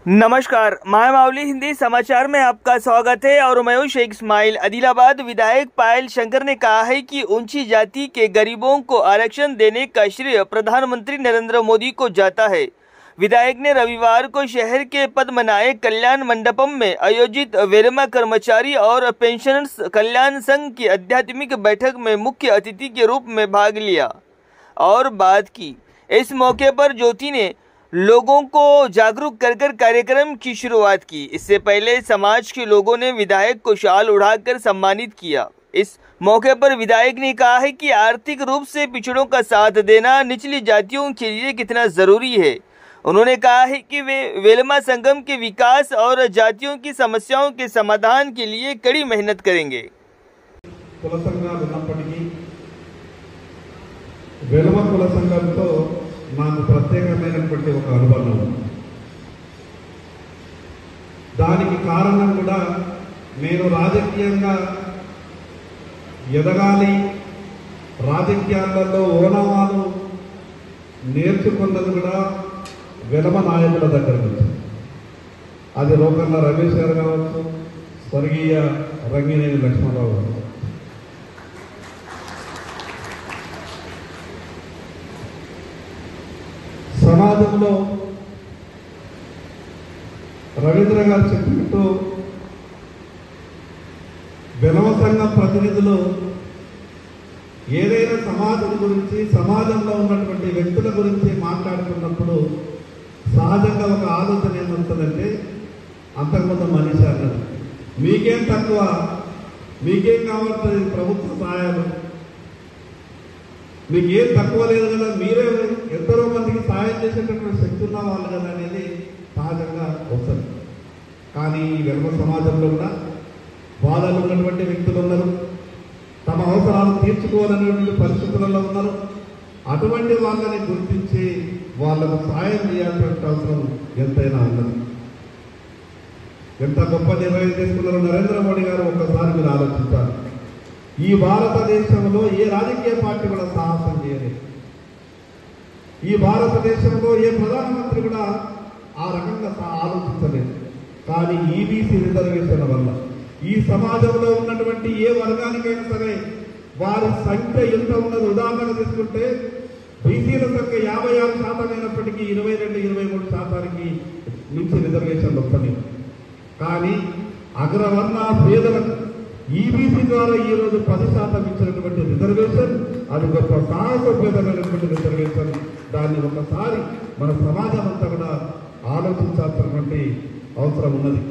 नमस्कार, मैं मावली हिंदी समाचार में आपका स्वागत है और मैं हूं शेख इस्माइल। आदिलाबाद विधायक पायल शंकर ने कहा है कि ऊंची जाति के गरीबों को आरक्षण देने का श्रेय प्रधानमंत्री नरेंद्र मोदी को जाता है। विधायक ने रविवार को शहर के पद्मनायक कल्याण मंडपम में आयोजित वेलमा कर्मचारी और पेंशनर्स कल्याण संघ की आध्यात्मिक बैठक में मुख्य अतिथि के रूप में भाग लिया और बात की। इस मौके पर ज्योति ने लोगों को जागरूक कर कार्यक्रम की शुरुआत की। इससे पहले समाज के लोगों ने विधायक को शाल उड़ाकर सम्मानित किया। इस मौके पर विधायक ने कहा है कि आर्थिक रूप से पिछड़ों का साथ देना निचली जातियों के लिए कितना जरूरी है। उन्होंने कहा है कि वे वेलमा संगम के विकास और जातियों की समस्याओं के समाधान के लिए कड़ी मेहनत करेंगे। నాకు ప్రత్యేకమైనటువంటి ఒక అనుబంధం దానికి కారణం కూడా నేను రాజకీయంగా ఎదగాలి, రాజకీయాలలో ఓనమాలు నేర్చుకున్నది కూడా వెలమ నాయకుల దగ్గర నుంచి. అది లోకల్ల రమేష్ గారు కావచ్చు, స్వర్గీయ రంగినేని లక్ష్మణరావు గారు. సమాజంలో రవీంద్ర గారు చెప్పినట్టు వెలమ సంఘం ప్రతినిధులు ఏదైనా సమాజం గురించి, సమాజంలో ఉన్నటువంటి వ్యక్తుల గురించి మాట్లాడుతున్నప్పుడు సహజంగా ఒక ఆలోచన ఏమవుతుందంటే, అంతకుముందు మనిషి అన్నది మీకేం తక్కువ, మీకేం కావాల్సింది ప్రభుత్వ సహాయాలు, మీకు ఏం తక్కువ లేదు కదా, మీరే ఎంతరో మందికి సహాయం చేసేటటువంటి శక్తి ఉన్న వాళ్ళు కదా అనేది సహజంగా వస్తుంది. కానీ వెలమ సమాజంలో కూడా బాధలు ఉన్నటువంటి వ్యక్తులు ఉన్నారు, తమ అవసరాలు తీర్చుకోవాలనేటువంటి పరిస్థితులలో ఉన్నారు. అటువంటి వాళ్ళని గుర్తించి వాళ్ళకు సహాయం చేయాల్సిన అవసరం ఎంతైనా ఉన్నది. ఎంత గొప్ప నిర్ణయం తీసుకున్నారు నరేంద్ర మోడీ గారు, ఒక్కసారి మీరు ఆలోచించారు. ఈ భారతదేశంలో ఏ రాజకీయ పార్టీ కూడా సాహసం చేయలేదు. ఈ భారతదేశంలో ఏ ప్రధానమంత్రి కూడా ఆ రకంగా ఆలోచించలేదు. కానీ ఈబీసీ రిజర్వేషన్ల వల్ల ఈ సమాజంలో ఉన్నటువంటి ఏ వర్గానికైనా సరే వారి సంఖ్య ఎంత ఉన్నది. ఉదాహరణ తీసుకుంటే బీసీల సంఖ్య 56% అయినప్పటికీ 22-23% నుంచి రిజర్వేషన్లు వస్తున్నాయి. కానీ అగ్రవర్ణ పేదలకు ఈబీసీ ద్వారా ఈ రోజు 10% ఇచ్చినటువంటి రిజర్వేషన్, అది గొప్ప సాహసోపేతమైనటువంటి రిజర్వేషన్. దాన్ని ఒకసారి మన సమాజం అంతా కూడా ఆలోచించాల్సినటువంటి అవసరం ఉన్నది.